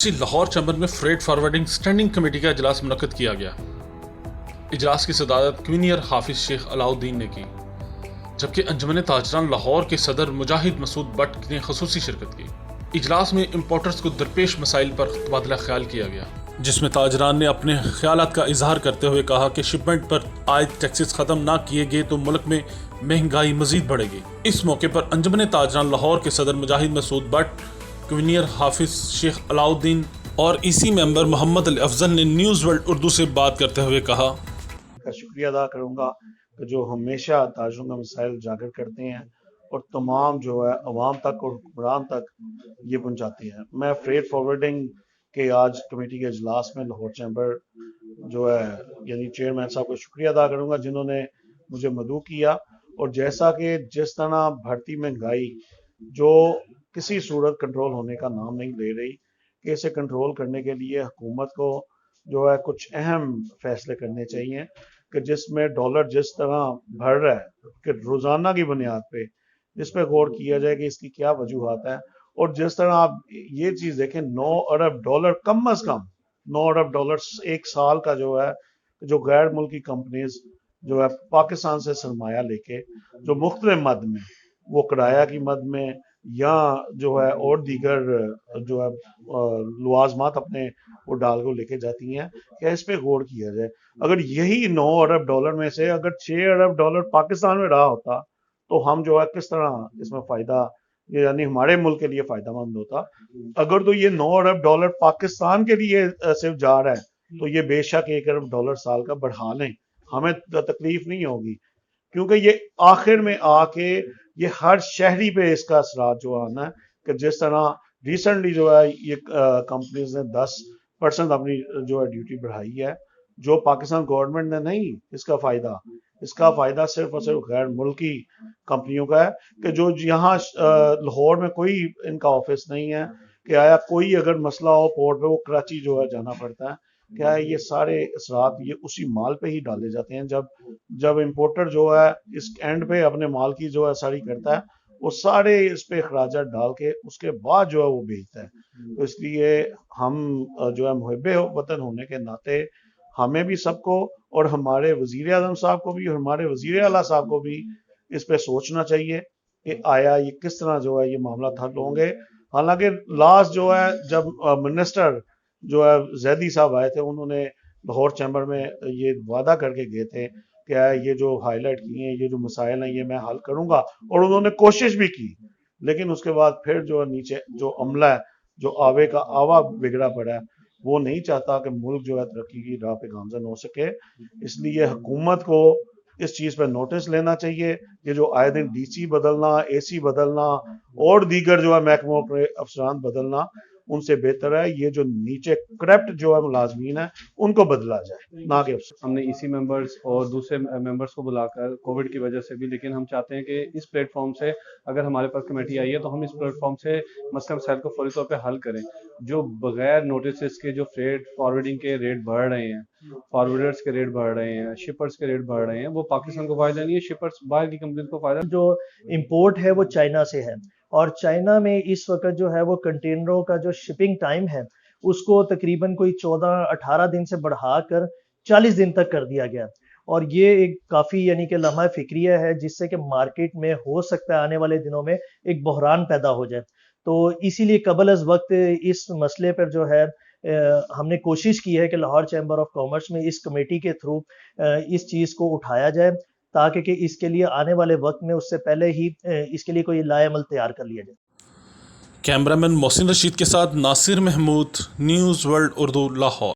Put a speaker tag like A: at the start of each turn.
A: Lahore chamber میں freight forwarding standing committee کا اجلاس منعقد کیا گیا۔ اجلاس کی صدارت کنوینئر حافظ شیخ علاؤالدین نے کی، جبکہ انجمن تاجران لاہور کے صدر مجاہد مسعود بٹ نے خصوصی شرکت کی۔ اجلاس میں امپورٹرز کو درپیش مسائل پر تبادلہ خیال کیا گیا، جس میں تاجران نے اپنے خیالات کا اظہار کرتے ہوئے کہا کہ شپمنٹ پر عائد ٹیکسز ختم نہ کیے گئے تو ملک میں مہنگائی مزید بڑھے گی۔ اس موقع پر انجمن تاجران لاہور کے صدر مجاہد مسعود بٹ، کنوینئر حافظ شیخ علاؤالدین اور سی ممبر محمد الافضل نے نیوز ورلڈ اردو سے بات کرتے ہوئے کہا
B: کا شکریہ ادا کروں گا کہ جو ہمیشہ تاجروں کا مسائل اجاگر کرتے ہیں اور تمام جو ہے عوام تک اور حکمران تک یہ پہنچاتے ہیں۔ میں فریٹ فارورڈنگ کے آج کمیٹی کے اجلاس میں لاہور چیمبر جو ہے یعنی چیئرمین صاحب کو شکریہ ادا کروں گا جنہوں نے مجھے مدعو کیا، اور جیسا کہ جس طرح بڑھتی مہنگائی جو کسی صورت کنٹرول ہونے کا نام نہیں لے رہی، کہ اسے کنٹرول کرنے کے لیے حکومت کو جو ہے کچھ اہم فیصلے کرنے چاہیے، کہ جس میں ڈالر جس طرح بڑھ رہا ہے کہ روزانہ کی بنیاد پہ جس پہ غور کیا جائے کہ اس کی کیا وجوہات ہیں، اور جس طرح آپ یہ چیز دیکھیں 9 ارب ڈالر کم از کم 9 ارب ڈالر ایک سال کا جو ہے جو غیر ملکی کمپنیز جو ہے پاکستان سے سرمایہ لے کے جو مختلف مد میں وہ کرایہ کی مد میں یا جو ہے اور دیگر جو ہے لوازمات اپنے وہ ڈال کو لے کے جاتی ہیں، کیا اس پہ غور کیا جائے۔ اگر یہی 9 ارب ڈالر میں سے اگر 6 ارب ڈالر پاکستان میں رہا ہوتا تو ہم جو ہے کس طرح اس میں فائدہ یعنی ہمارے ملک کے لیے فائدہ مند ہوتا۔ اگر تو یہ 9 ارب ڈالر پاکستان کے لیے صرف جا رہا ہے تو یہ بے شک 1 ارب ڈالر سال کا بڑھا لیں، ہمیں تکلیف نہیں ہوگی، کیونکہ یہ آخر میں آ کے یہ ہر شہری پہ اس کا اثرات جو آنا ہے، کہ جس طرح ریسنٹلی جو ہے یہ کمپنیز نے 10% اپنی جو ہے ڈیوٹی بڑھائی ہے، جو پاکستان گورنمنٹ نے نہیں، اس کا فائدہ صرف اور صرف غیر ملکی کمپنیوں کا ہے، کہ جو یہاں لاہور میں کوئی ان کا آفس نہیں ہے، کہ آیا کوئی اگر مسئلہ ہو پورٹ پہ وہ کراچی جو ہے جانا پڑتا ہے، کیا ہے یہ سارے اثرات یہ اسی مال پہ ہی ڈالے جاتے ہیں۔ جب امپورٹر جو ہے اس اینڈ پہ اپنے مال کی جو ہے ساری کرتا ہے، وہ سارے اس پہ اخراجات ڈال کے اس کے بعد جو ہے وہ بیچتا ہے۔ تو اس لیے ہم جو ہے محب وطن ہونے کے ناطے ہمیں بھی سب کو اور ہمارے وزیر اعظم صاحب کو بھی اور ہمارے وزیر اعلیٰ صاحب کو بھی اس پہ سوچنا چاہیے کہ آیا یہ کس طرح جو ہے یہ معاملات حل ہوں گے۔ حالانکہ لاسٹ جو ہے جب منسٹر جو ہے زیدی صاحب آئے تھے، انہوں نے لاہور چیمبر میں یہ وعدہ کر کے گئے تھے کہ یہ جو ہائی لائٹ کیے ہیں یہ جو مسائل ہیں یہ میں حل کروں گا، اور انہوں نے کوشش بھی کی، لیکن اس کے بعد پھر جو نیچے جو عملہ ہے جو آوے کا آوا بگڑا پڑا ہے وہ نہیں چاہتا کہ ملک جو ہے ترقی کی راہ پہ گامزن ہو سکے۔ اس لیے حکومت کو اس چیز پہ نوٹس لینا چاہیے کہ جو آئے دن ڈی سی بدلنا، اے سی بدلنا اور دیگر جو ہے محکموں پر افسران بدلنا، ان سے بہتر ہے یہ جو نیچے کرپٹ جو ہے ملازمین ہیں ان کو بدلا جائے، نہ کہ
C: ہم نے سی ممبرز اور دوسرے ممبرز کو بلا کر کووڈ کی وجہ سے بھی، لیکن ہم چاہتے ہیں کہ اس پلیٹ فارم سے اگر ہمارے پاس کمیٹی آئی ہے تو ہم اس پلیٹ فارم سے مسئلہ مسائل کو فوری طور پہ حل کریں۔ جو بغیر نوٹسز کے جو فریٹ فارورڈنگ کے ریٹ بڑھ رہے ہیں، فارورڈرز کے ریٹ بڑھ رہے ہیں، شپرز کے ریٹ بڑھ رہے ہیں، وہ پاکستان کو فائدہ نہیں ہے، شپرز باہر کی کمپنیز کو فائدہ۔
D: جو امپورٹ ہے وہ چائنا سے ہے، اور چائنا میں اس وقت جو ہے وہ کنٹینروں کا جو شپنگ ٹائم ہے اس کو تقریباً کوئی 14-18 دن سے بڑھا کر 40 دن تک کر دیا گیا، اور یہ ایک کافی یعنی کہ لمحہ فکریہ ہے جس سے کہ مارکیٹ میں ہو سکتا ہے آنے والے دنوں میں ایک بحران پیدا ہو جائے۔ تو اسی لیے قبل از وقت اس مسئلے پر جو ہے ہم نے کوشش کی ہے کہ لاہور چیمبر آف کامرس میں اس کمیٹی کے تھرو اس چیز کو اٹھایا جائے، تاکہ کہ اس کے لیے آنے والے وقت میں اس سے پہلے ہی اس کے لیے کوئی لائے عمل تیار کر لیا جائے۔
A: کیمرامین محسن رشید کے ساتھ ناصر محمود، نیوز ورلڈ اردو، لاہور۔